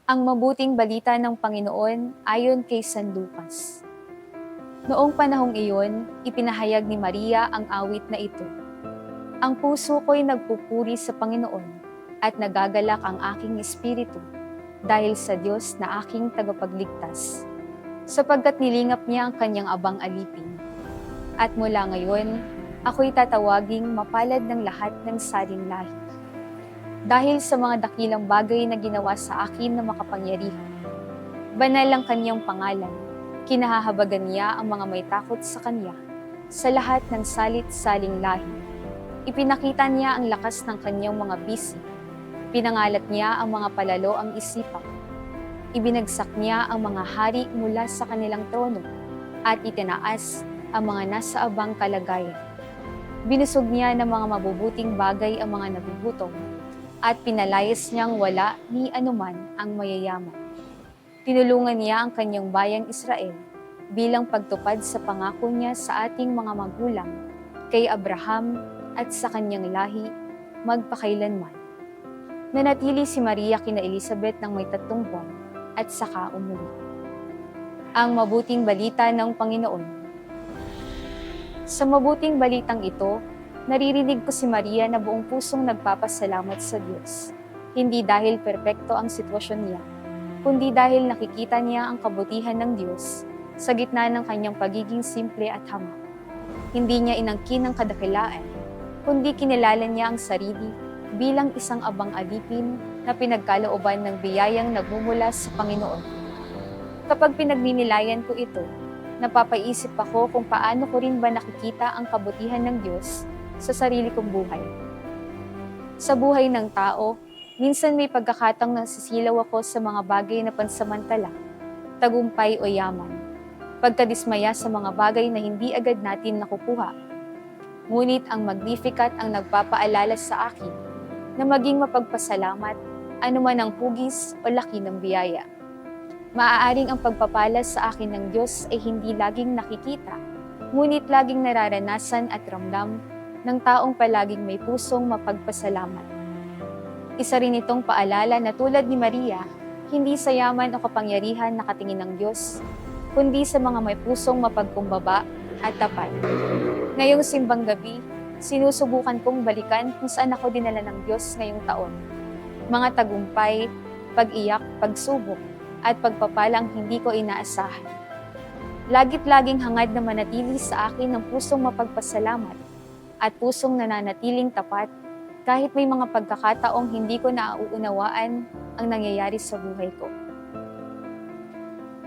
Ang mabuting balita ng Panginoon ayon kay San Lucas. Noong panahong iyon, ipinahayag ni Maria ang awit na ito. Ang puso ko'y nagpupuri sa Panginoon at nagagalak ang aking espiritu dahil sa Diyos na aking tagapagligtas, sapagkat nilingap niya ang kanyang abang alipin. At mula ngayon, ako'y tatawaging mapalad ng lahat ng saling lahi. Dahil sa mga dakilang bagay na ginawa sa akin na makapangyarihan. Banal ang kanyang pangalan, kinahahabagan niya ang mga may takot sa kanya, sa lahat ng salit-saling lahi. Ipinakita niya ang lakas ng kanyang mga bisi, pinangalat niya ang mga palalo ang isipan. Ibinagsak niya ang mga hari mula sa kanilang trono, at itinaas ang mga nasa abang kalagayan. Binusog niya ng mga mabubuting bagay ang mga nagugutom, at pinalayas niyang wala ni anuman ang mayayaman. Tinulungan niya ang kanyang bayang Israel bilang pagtupad sa pangako niya sa ating mga magulang, kay Abraham at sa kanyang lahi, magpakailanman. Nanatili si Maria kina Elizabeth ng may 3 buwan at saka umuwi. Ang mabuting balita ng Panginoon. Sa mabuting balitang ito, naririnig ko si Maria na buong pusong nagpapasalamat sa Diyos. Hindi dahil perpekto ang sitwasyon niya, kundi dahil nakikita niya ang kabutihan ng Diyos sa gitna ng kanyang pagiging simple at hamak. Hindi niya inangkin ang kadakilaan, kundi kinilala niya ang sarili bilang isang abang alipin na pinagkalooban ng biyayang nagmumula sa Panginoon. Kapag pinagninilayan ko ito, napapaisip ako kung paano ko rin ba nakikita ang kabutihan ng Diyos sa sarili kong buhay. Sa buhay ng tao, minsan may pagkakataong nasisilaw ako sa mga bagay na pansamantala, tagumpay o yaman, pagkadismaya sa mga bagay na hindi agad natin nakukuha. Ngunit ang Magnificat ang nagpapaalala sa akin na maging mapagpasalamat anuman ang hugis o laki ng biyaya. Maaaring ang pagpapala sa akin ng Diyos ay hindi laging nakikita, ngunit laging nararanasan at ramdam ng taong palaging may pusong mapagpasalamat. Isa rin itong paalala na tulad ni Maria, hindi sa yaman o kapangyarihan nakatingin ng Diyos, kundi sa mga may pusong mapagkumbaba at tapat. Ngayong simbang gabi, sinusubukan kong balikan kung saan ako dinala ng Diyos ngayong taon. Mga tagumpay, pag-iyak, pagsubok, at pagpapalang hindi ko inaasahan. Lagit-laging hangad na manatili sa akin ng pusong mapagpasalamat at pusong nananatiling tapat kahit may mga pagkakataong hindi ko nauunawaan ang nangyayari sa buhay ko.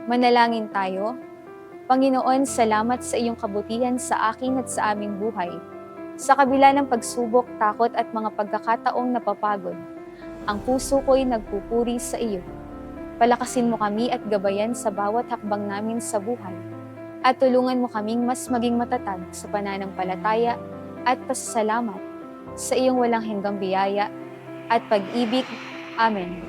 Manalangin tayo. Panginoon, salamat sa iyong kabutihan sa akin at sa aming buhay. Sa kabila ng pagsubok, takot at mga pagkakataong napapagod, ang puso ko'y nagpupuri sa iyo. Palakasin mo kami at gabayan sa bawat hakbang namin sa buhay, at tulungan mo kaming mas maging matatag sa pananampalataya at pasasalamat sa iyong walang hanggang biyaya at pag-ibig. Amen.